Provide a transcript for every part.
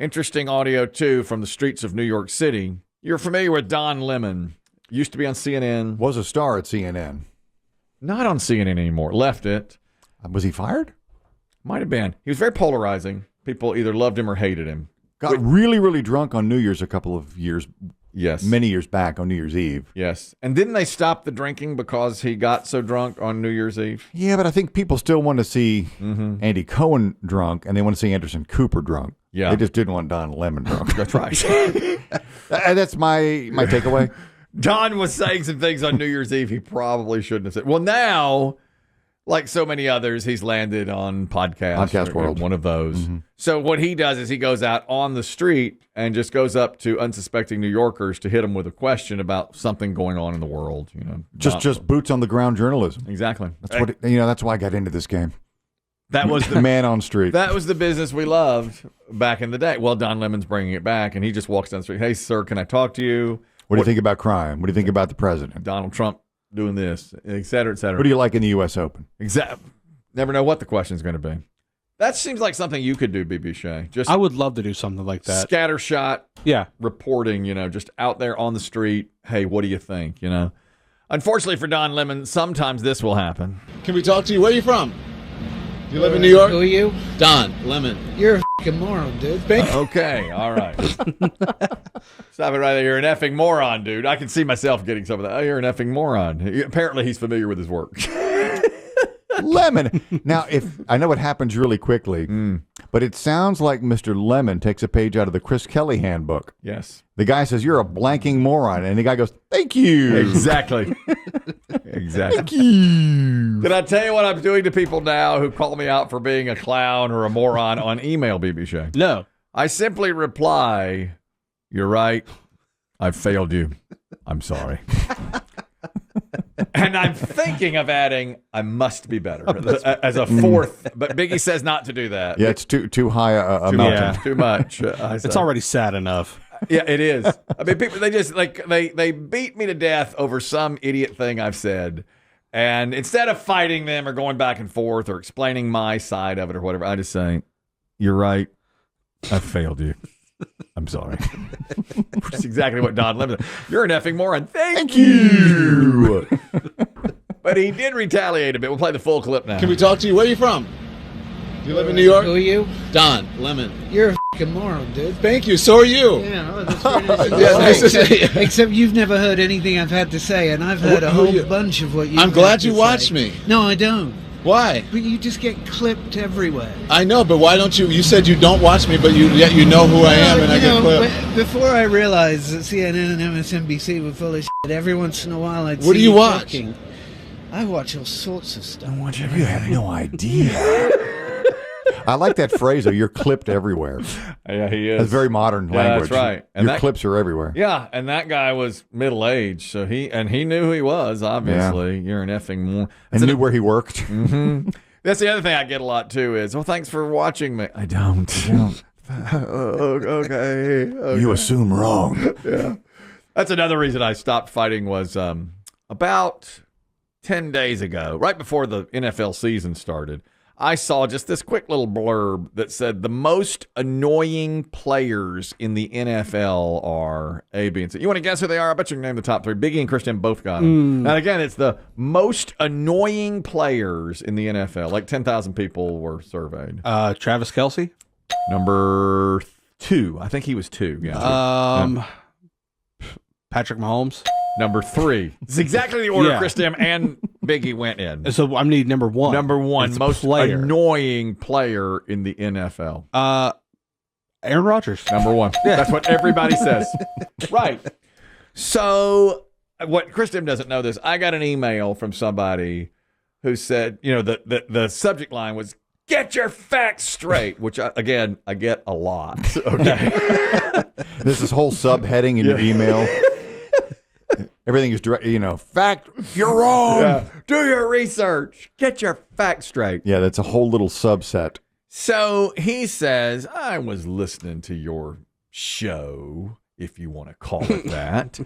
Interesting audio, too, from the streets of New York City. You're familiar with Don Lemon. Used to be on CNN. Was a star at CNN. Not on CNN anymore. Left it. Was he fired? Might have been. He was very polarizing. People either loved him or hated him. Got really, really drunk on New Year's a couple of years. Yes. Many years back on New Year's Eve. Yes. And didn't they stop the drinking because he got so drunk on New Year's Eve? Yeah, but I think people still want to see Andy Cohen drunk, and they want to see Anderson Cooper drunk. Yeah. They just didn't want Don Lemon drunk. That's right. That's my takeaway. Don was saying some things on New Year's Eve he probably shouldn't have said. Well, now, like so many others, he's landed on Podcast World. One of those. So what he does is he goes out on the street and just goes up to unsuspecting New Yorkers to hit them with a question about something going on in the world. You know, just boots on the ground journalism. Exactly. That's what that's why I got into this game. That was the man on street. That was the business we loved back in the day. Well, Don Lemon's bringing it back, and he just walks down the street. Hey, sir, can I talk to you? What do you think about crime? What do you think about the president? Donald Trump doing this, et cetera, et cetera. What do you like in the U.S. Open? Exactly. Never know what the question's going to be. That seems like something you could do, BB Shea. I would love to do something like that. Scattershot reporting, just out there on the street. Hey, what do you think, Unfortunately for Don Lemon, sometimes this will happen. Can we talk to you? Where are you from? You live in New York? Who are you? Don Lemon. You're a f***ing moron, dude. Okay, all right. Stop it right there. You're an effing moron, dude. I can see myself getting some of that. Oh, you're an effing moron. Apparently, he's familiar with his work. Lemon. Now, if I know it happens really quickly, but it sounds like Mr. Lemon takes a page out of the Chris Kelly handbook. Yes. The guy says, "You're a blanking moron," and the guy goes, "Thank you." Exactly. Exactly. Thank you. Did I tell you what I'm doing to people now who call me out for being a clown or a moron on email, BB Shea? No. I simply reply, "You're right. I've failed you. I'm sorry." And I'm thinking of adding, "I must be better," as a fourth. But Biggie says not to do that. Yeah, it's too high a mountain. Too much. It's already sad enough. Yeah, it is. I mean, people, they just they beat me to death over some idiot thing I've said. And instead of fighting them or going back and forth or explaining my side of it or whatever, I just say, "You're right. I failed you. I'm sorry." Which is exactly what Don Lemon said. "You're an effing moron. Thank you." But he did retaliate a bit. We'll play the full clip now. Can we talk to you? Where are you from? Do you live in New York? Who are you? Don Lemon. You're a f***ing moron, dude. Thank you. So are you. Yeah, that's very nice. Yeah, nice to see you. Except you've never heard anything I've had to say, and I've heard a whole bunch of what you've I'm glad had you to watched say. me. No, I don't. Why? But you just get clipped everywhere. I know, but why don't you? You said you don't watch me, but yet you know who I am, and I get clipped. Before I realized that CNN and MSNBC were full of shit, every once in a while I'd see What do you watch? talking. I watch all sorts of stuff. You have no idea. I like that phrase, though. You're clipped everywhere. Yeah, he is. That's very modern language. That's right. And Your clips are everywhere. Yeah, and that guy was middle-aged, so he knew who he was, obviously. Yeah. You're an effing moron. And knew where he worked. Mm-hmm. That's the other thing I get a lot, too, is, "Well, thanks for watching me." I don't. Okay. You assume wrong. Yeah. That's another reason I stopped fighting was about 10 days ago, right before the NFL season started, I saw just this quick little blurb that said the most annoying players in the NFL are A, B, and C. You want to guess who they are? I bet you can name the top three. Biggie and Christian both got them. And again, it's the most annoying players in the NFL. Like 10,000 people were surveyed. Travis Kelce? Number 2. I think he was 2. Yeah. Patrick Mahomes? Number 3. It's exactly the order Christian and Biggie went in. So I need number 1. Number 1, most annoying player in the NFL. Aaron Rodgers. Number 1. Yeah. That's what everybody says. Right. So what Christian doesn't know this, I got an email from somebody who said, the subject line was, "Get your facts straight," which, I get a lot. Okay. There's this whole subheading in your email. Everything is direct, fact, you're wrong. Yeah. Do your research. Get your facts straight. Yeah, that's a whole little subset. So he says, "I was listening to your show, if you want to call it that."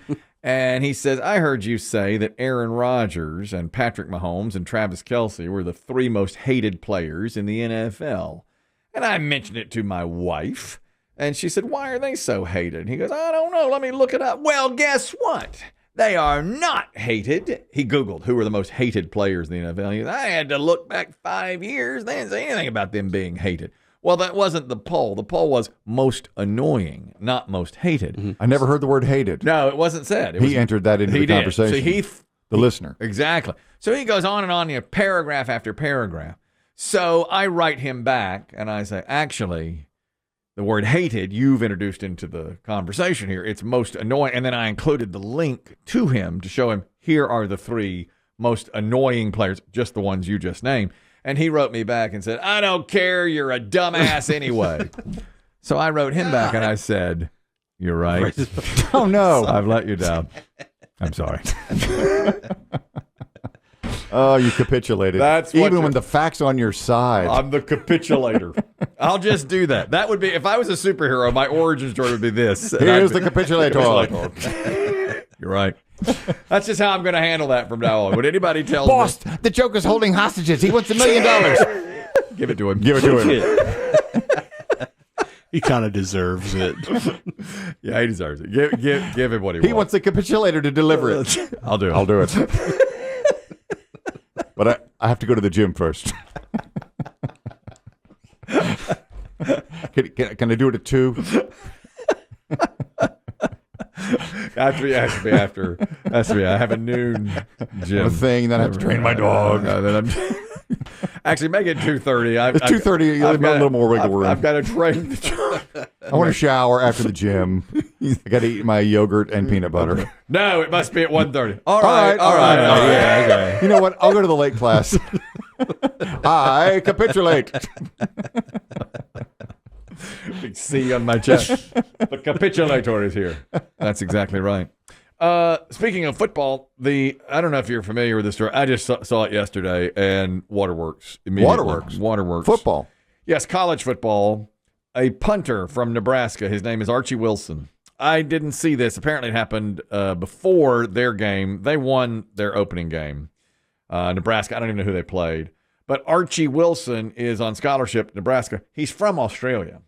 And he says, "I heard you say that Aaron Rodgers and Patrick Mahomes and Travis Kelce were the 3 most hated players in the NFL. And I mentioned it to my wife. And she said, why are they so hated? And he goes, I don't know. Let me look it up. Well, guess what? They are not hated. He Googled who were the most hated players in the NFL. He goes, I had to look back 5 years. They didn't say anything about them being hated. Well, that wasn't the poll. The poll was most annoying, not most hated. I never heard the word hated. No, it wasn't said. He entered that into the conversation. So the listener. Exactly. So he goes on and on, paragraph after paragraph. So I write him back, and I say, actually, the word hated, you've introduced into the conversation here. It's most annoying. And then I included the link to him to show him, here are the 3 most annoying players, just the ones you just named. And he wrote me back and said, I don't care. You're a dumbass anyway. So I wrote him back, and I said, you're right. Oh, no. I've let you down. I'm sorry. Oh, you capitulated. That's what even when the fact's on your side. I'm the capitulator. I'll just do that. That would be, if I was a superhero, my origin story would be this. Here's the capitulator. You're right. That's just how I'm going to handle that from now on. Would anybody tell Boss, me? the Joker's holding hostages. He wants $1 million. Give it to him. Give it to him. He kind of deserves it. Yeah, he deserves it. Give him what he wants. He wants the capitulator to deliver it. I'll do it. I'll do it. But I have to go to the gym first. Can I do it at 2? Has to be after. I have a noon gym. A thing, then I have to train my dog. Actually, make it 2:30. It's 2:30. A little more wiggle room. I've got to train. I want to shower after the gym. I got to eat my yogurt and peanut butter. No, it must be at 1:30. All right. Yeah, okay. You know what? I'll go to the late class. I capitulate. Big C on my chest. The capitulator is here. That's exactly right. Speaking of football, I don't know if you're familiar with this story. I just saw it yesterday, and Waterworks. Waterworks. Football. Yes, college football. A punter from Nebraska. His name is Archie Wilson. I didn't see this. Apparently it happened before their game. They won their opening game. Nebraska, I don't even know who they played. But Archie Wilson is on scholarship at Nebraska. He's from Australia.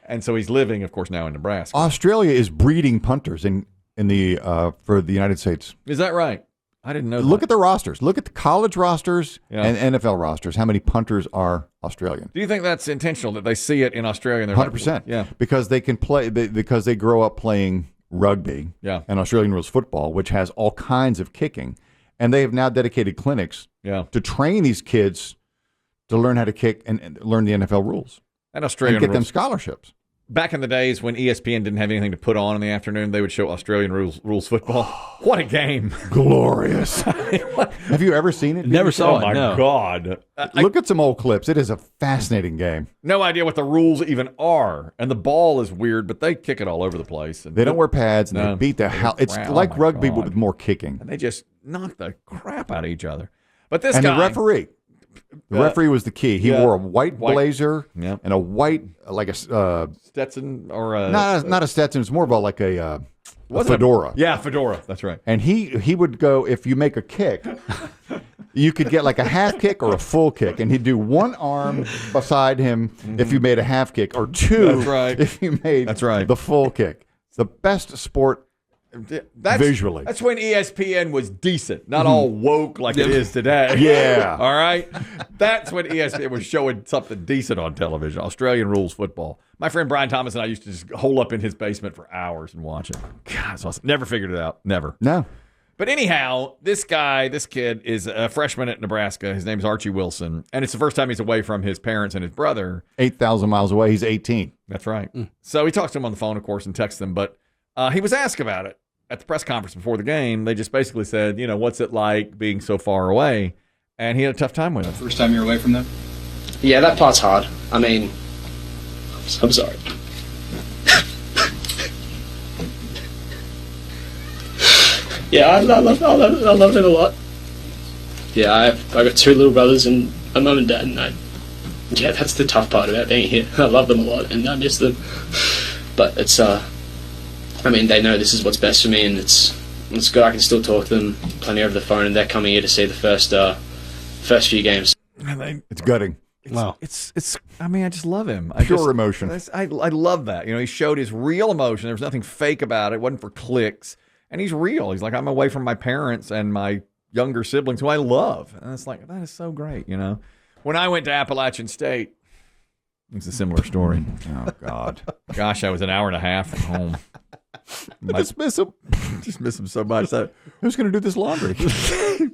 And so he's living, of course, now in Nebraska. Australia is breeding punters in the for the United States. Is that right? I didn't know that. Look at the rosters. Look at the college rosters and NFL rosters. How many punters are Australian? Do you think that's intentional, that they see it in Australia? And 100%. Yeah. Because they can play, because they grow up playing rugby and Australian rules football, which has all kinds of kicking. And they have now dedicated clinics to train these kids to learn how to kick and learn the NFL rules. And Australian and get rules. them scholarships. Back in the days when ESPN didn't have anything to put on in the afternoon, they would show Australian rules football. What a game. Glorious. Have you ever seen it? Never saw Oh, my God. Look at some old clips. It is a fascinating game. No idea what the rules even are. And the ball is weird, but they kick it all over the place. And they don't wear pads, and they beat the hell. It's like rugby, but with more kicking. And they just knock the crap out of each other. But this guy... And the referee... The referee was the key. He wore a white blazer and a white, like a Stetson or a not a Stetson. It's more about like a fedora. Fedora. That's right. And he would go, if you make a kick, you could get like a half kick or a full kick, and he'd do one arm beside him if you made a half kick, or two if you made the full kick. It's the best sport. Visually. That's when ESPN was decent, not all woke like it is today. Yeah. All right? That's when ESPN was showing something decent on television, Australian rules football. My friend Brian Thomas and I used to just hole up in his basement for hours and watch it. God, it's awesome. Never figured it out. Never. No. But anyhow, this kid is a freshman at Nebraska. His name is Archie Wilson, and it's the first time he's away from his parents and his brother. 8,000 miles away. He's 18. That's right. So he talks to him on the phone, of course, and texts them, but he was asked about it at the press conference before the game. They just basically said, what's it like being so far away? And he had a tough time with it. First time you're away from them? Yeah, that part's hard. I mean, I'm sorry. Yeah, I loved it a lot. Yeah, I got 2 little brothers and a mum and dad, and yeah, that's the tough part about being here. I love them a lot, and I miss them. But it's I mean, they know this is what's best for me, and it's good. I can still talk to them plenty over the phone, and they're coming here to see the first few games. It's gutting. it's. I mean, I just love him. Pure emotion. I love that. You know, he showed his real emotion. There was nothing fake about it. It wasn't for clicks. And he's real. He's like, I'm away from my parents and my younger siblings who I love. And it's like, that is so great, you know. When I went to Appalachian State, it's a similar story. Oh, God. Gosh, I was an hour and a half from home. I just miss him. Just miss him so much. Who's going to do this laundry?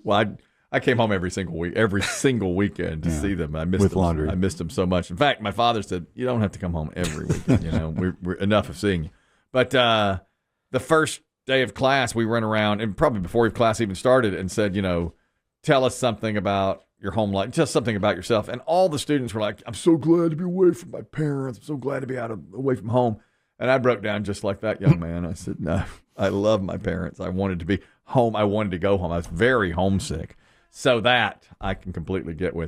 Well, I came home every single weekend to see them. I missed them. laundry. I missed them so much. In fact, my father said, "You don't have to come home every weekend. You know, we're enough of seeing you." But the first day of class, we ran around, and probably before class even started, and said, you know, tell us something about your home life, tell us something about yourself. And all the students were like, I'm so glad to be away from my parents. I'm so glad to be away from home. And I broke down just like that young man. I said, no, I love my parents. I wanted to be home. I wanted to go home. I was very homesick. So that I can completely get with.